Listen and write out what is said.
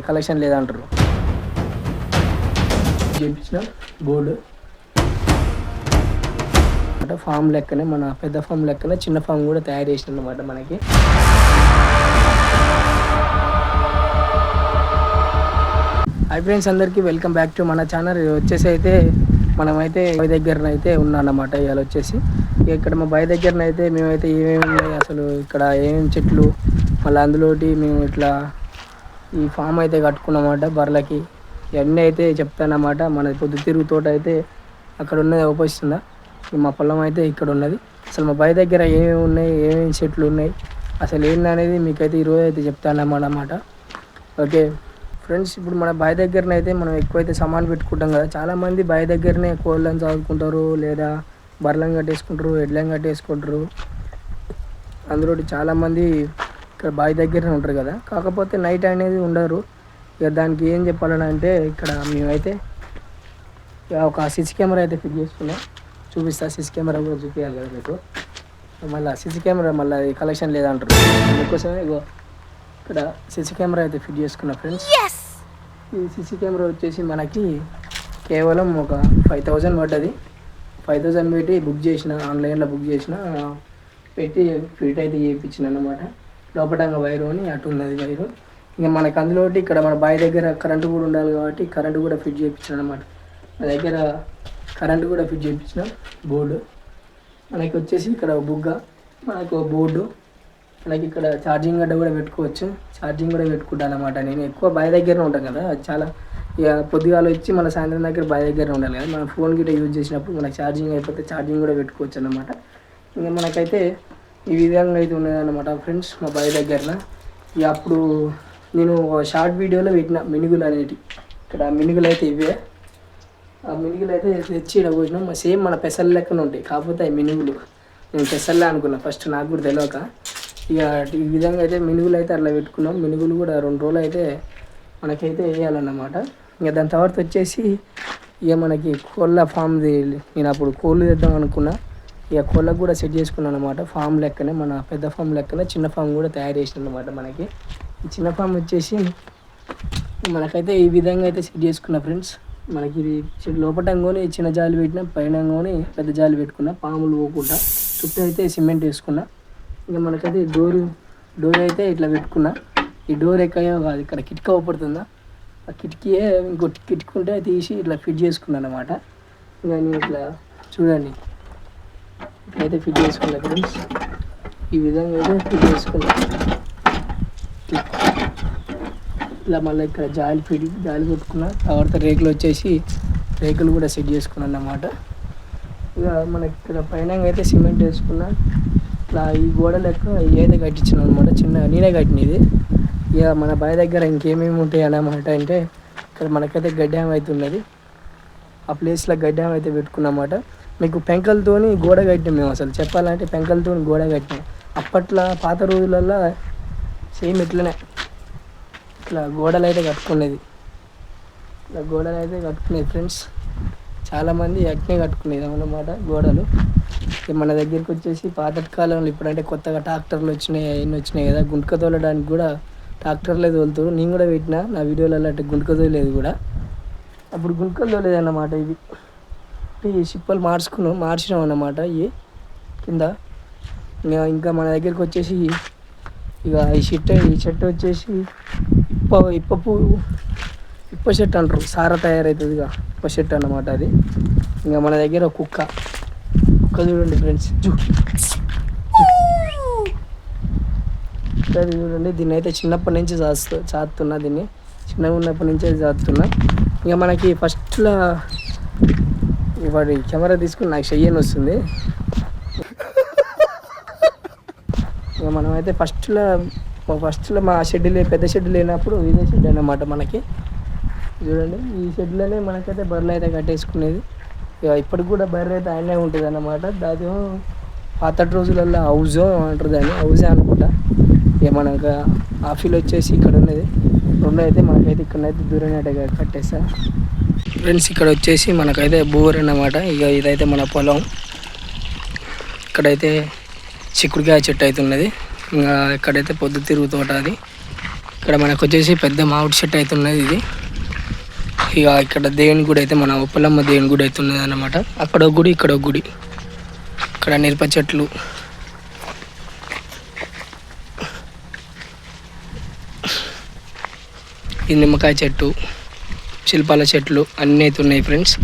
Collection లేదంటారు. చేయించిన board అంటే ఫామ్ లెక్కనే, మన పెద్ద ఫామ్ లెక్కనే చిన్న ఫామ్ కూడా తయారు చేసిన అనమాట మనకి. హై ఫ్రెండ్స్, అందరికీ వెల్కమ్ బ్యాక్ టు మన ఛానల్. వచ్చేసి అయితే మనమైతే బావి దగ్గరనైతే ఉన్నానమాట. ఇవాళ వచ్చేసి ఇక్కడ మా బావి దగ్గరనైతే మేమైతే ఏమేమి ఉన్నాయి అసలు, ఇక్కడ ఏమేమి చెట్లు, మళ్ళీ అందులోటి మేము ఇట్లా ఈ ఫామ్ అయితే కట్టుకున్నమాట బర్రెలకి. ఇవన్నీ అయితే చెప్తానమాట. మన పొద్దుతిరుగు తోట అయితే అక్కడ ఉన్నది ఉపయోగిస్తుందా, మా పొలం అయితే ఇక్కడ ఉన్నది. అసలు మా బావి దగ్గర ఏమేమి ఉన్నాయి, ఏమేమి చెట్లు ఉన్నాయి, అసలు ఏందనేది మీకైతే ఈరోజు అయితే చెప్తానమాట. ఓకే ఫ్రెండ్స్, ఇప్పుడు మన బావి దగ్గరనైతే మనం ఎక్కువైతే సామాన్ పెట్టుకుంటాం కదా. చాలామంది బావి దగ్గరనే కోళ్ళని చదువుకుంటారు, లేదా బర్రెలను కట్టేసుకుంటారు, ఎడ్లను కట్టేసుకుంటారు. అందులో చాలామంది ఇక్కడ బావి దగ్గరనే ఉంటారు కదా. కాకపోతే నైట్ అనేది ఉండరు. ఇక దానికి ఏం చెప్పాలని అంటే, ఇక్కడ మేమైతే ఒక సిసి కెమెరా అయితే ఫిట్ చేసుకున్నాం. చూపిస్తా, సిసి కెమెరా కూడా చూపించాలి కదా మీకు. మళ్ళీ సిసి కెమెరా మళ్ళీ కలెక్షన్ లేదంటారు. అందుకోసమే ఇగో ఇక్కడ సిసి కెమెరా అయితే ఫిట్ చేసుకున్నా ఫ్రెండ్స్. ఈ సిసి కెమెరా వచ్చేసి మనకి కేవలం ఒక 5000 పడ్డది. 5000 పెట్టి బుక్ చేసిన, ఆన్లైన్లో బుక్ చేసిన, పెట్టి ఫిట్ అయితే చేయించిన అనమాట. లోపటంగా వైరు అని అటు ఉన్నది వైరు. ఇంకా మనకి అందులో ఇక్కడ మన బావి దగ్గర కరెంటు కూడా ఉండాలి కాబట్టి కరెంటు కూడా ఫిట్ చేయించిన అనమాట. నా దగ్గర కరెంటు కూడా ఫిట్ చేయించిన బోర్డు. మనకి వచ్చేసి ఇక్కడ బుగ్గ, మనకు బోర్డు, మనకి ఇక్కడ ఛార్జింగ్ గడ్డ కూడా పెట్టుకోవచ్చు. ఛార్జింగ్ కూడా పెట్టుకుంటాను అనమాట. నేను ఎక్కువ బావి దగ్గరనే ఉంటాను కదా. చాలా ఇక పొద్దుగాల వచ్చి మన సాయంత్రం దగ్గర బావి దగ్గర ఉండాలి కదా. మన ఫోన్ గిట్ట యూజ్ చేసినప్పుడు మనకి ఛార్జింగ్ అయిపోతే ఛార్జింగ్ కూడా పెట్టుకోవచ్చు అన్నమాట. ఇంకా మనకైతే ఈ విధంగా అయితే ఉన్నదన్నమాట ఫ్రెండ్స్ మా బావి దగ్గర. ఇక అప్పుడు నేను షార్ట్ వీడియోలో పెట్టిన మినుగులు అనేవి. ఇక్కడ మినుగులు అయితే ఇవే. ఆ మినుగులు అయితే తెచ్చి ఇక్కడ పోసినాం. సేమ్ మన పెసల లెక్కన ఉంటాయి, కాకపోతే అవి మినుగులు. నేను పెసల్లే అనుకున్నా ఫస్ట్, నాకు కూడా తెలియక. ఇక ఈ విధంగా అయితే మినుగులు అయితే అట్లా పెట్టుకున్నాం. మినుగులు కూడా 2 రోజులు అయితే మనకైతే వేయాలన్నమాట. ఇక దాని తర్వాత వచ్చేసి ఇక మనకి కోళ్ళ ఫామ్ది, నేను అప్పుడు కోళ్ళు తెద్దాం అనుకున్నా. ఇక కోళ్ళకు కూడా సెట్ చేసుకున్నాను అనమాట. ఫామ్ లెక్కనే, మన పెద్ద ఫామ్ లెక్కనే చిన్న ఫామ్ కూడా తయారు చేసిన అనమాట మనకి. ఈ చిన్న ఫామ్ వచ్చేసి మనకైతే ఈ విధంగా అయితే సెట్ చేసుకున్నా ఫ్రెండ్స్. మనకి ఇది లోపటంగానే చిన్న జాలి పెట్టిన, పైనంగానే పెద్ద జాలి పెట్టుకున్నా, పాములు పోకుండా. చుట్టూ అయితే సిమెంట్ వేసుకున్నా. ఇంకా మనకైతే డోర్ అయితే ఇట్లా పెట్టుకున్నా. ఈ డోర్ ఎక్కయో కాదు, ఇక్కడ కిటికీ అవపడుతుందా, ఆ కిటికీయే ఇంకొట్టి కిటికీ ఉంటే తీసి ఇట్లా ఫిట్ చేసుకున్నాను అనమాట. ఇంకా నేను ఇట్లా చూడండి, ఇట్లయితే ఫిట్ చేసుకున్నా ఫ్రెండ్స్. ఈ విధంగా అయితే ఫిట్ చేసుకున్నా. ఇలా మళ్ళీ ఇక్కడ జాలి పెట్టుకున్నా. తర్వాత రేకులు వచ్చేసి రేకులు కూడా సెట్ చేసుకున్నాను అన్నమాట. ఇక మనకి ఇక్కడ పైన అయితే సిమెంట్ వేసుకున్నా. ఇట్లా ఈ గోడ లెక్క ఇవైతే కట్టించాను అనమాట. చిన్న నేనే కట్టినది. ఇక మన బావి దగ్గర ఇంకేమేమి ఉంటాయి అన్నమాట అంటే, ఇక్కడ మనకైతే గడ్డాం అయితే ఉన్నది. ఆ ప్లేస్లో గడ్డాం అయితే పెట్టుకున్నమాట. మీకు పెంకలతోని గోడ కట్టినాం మేము. అసలు చెప్పాలంటే పెంకలతో గోడ కట్టినాం. అప్పట్లో పాత రోజులల్లో సేమ్ ఇట్లనే ఇట్లా గోడలు అయితే కట్టుకునేది. ఇట్లా గోడలు అయితే కట్టుకునేది ఫ్రెండ్స్. చాలామంది అట్నే కట్టుకునేది అన్నమాట గోడలు. మన దగ్గరికి వచ్చేసి పాతటి కాలంలో, ఇప్పుడంటే కొత్తగా ట్రాక్టర్లు వచ్చినాయి, అవన్నీ వచ్చినాయి కదా. గుంటక తోలడానికి కూడా ట్రాక్టర్లే తోలుతారు. నేను కూడా పెట్టినా నా వీడియోలలో, అంటే గుంటక తోలేదు కూడా. అప్పుడు గుంటకలు తోలేదు అన్నమాట. ఇవి ఈ సిప్పలు మార్చినాం అన్నమాట. ఇవి కింద ఇంకా మన దగ్గరికి వచ్చేసి ఇక ఈ చెట్టు వచ్చేసి ఇప్ప చెట్టు అంటారు. సారా తయారవుతుంది ఇక ఇప్ప చెట్టు అన్నమాట అది. ఇంకా మన దగ్గర కుక్క చూడండి ఫ్రెండ్స్, అది చూడండి. దీన్ని అయితే చిన్నప్పటి నుంచి చాతున్నా. దీన్ని చిన్నగా ఉన్నప్పటి నుంచే చాతున్నా. ఇక మనకి ఫస్ట్లో వాడి కెమెరా తీసుకుని నాకు చెయ్యని వస్తుంది. ఇక మనమైతే ఫస్ట్లో మా షెడ్యూల్, పెద్ద షెడ్యూల్ లేనప్పుడు ఇదే షెడ్ అన్నమాట మనకి. చూడండి, ఈ షెడ్లోనే మనకైతే బర్రెలు అయితే కట్టేసుకునేది. ఇక ఇప్పటికి కూడా బర్రె అయితే ఆయనే ఉంటుంది అన్నమాట. దాదేమో పాతటి రోజులలో హౌజో అంటారు, దాన్ని హౌజే అనుకుంటా. ఇక మనకు ఆఫీల్ వచ్చేసి ఇక్కడ ఉన్నది. 2 అయితే మనకైతే ఇక్కడైతే దూరం అయితే కట్టేస్తా ఫ్రెండ్స్. ఇక్కడ వచ్చేసి మనకైతే బోర్ అన్నమాట. ఇక ఇదైతే మన పొలం. ఇక్కడైతే చిక్కుడుకాయ చెట్టు అయితే ఉన్నది. ఇంకా ఇక్కడైతే పొద్దుతిరుగు తోట అది. ఇక్కడ మనకు వచ్చేసి పెద్ద మామిడి చెట్టు అయితే ఉన్నది ఇది. ఇక ఇక్కడ దేవుని గుడి అయితే మన ఉప్పలమ్మ దేవుని గుడి అయితే ఉన్నది అన్నమాట. అక్కడ ఒక గుడి, ఇక్కడ ఒక గుడి. ఇక్కడ మిరప చెట్లు, ఈ నిమ్మకాయ చెట్టు, శిల్పాల చెట్లు అన్నీ అయితే ఉన్నాయి ఫ్రెండ్స్.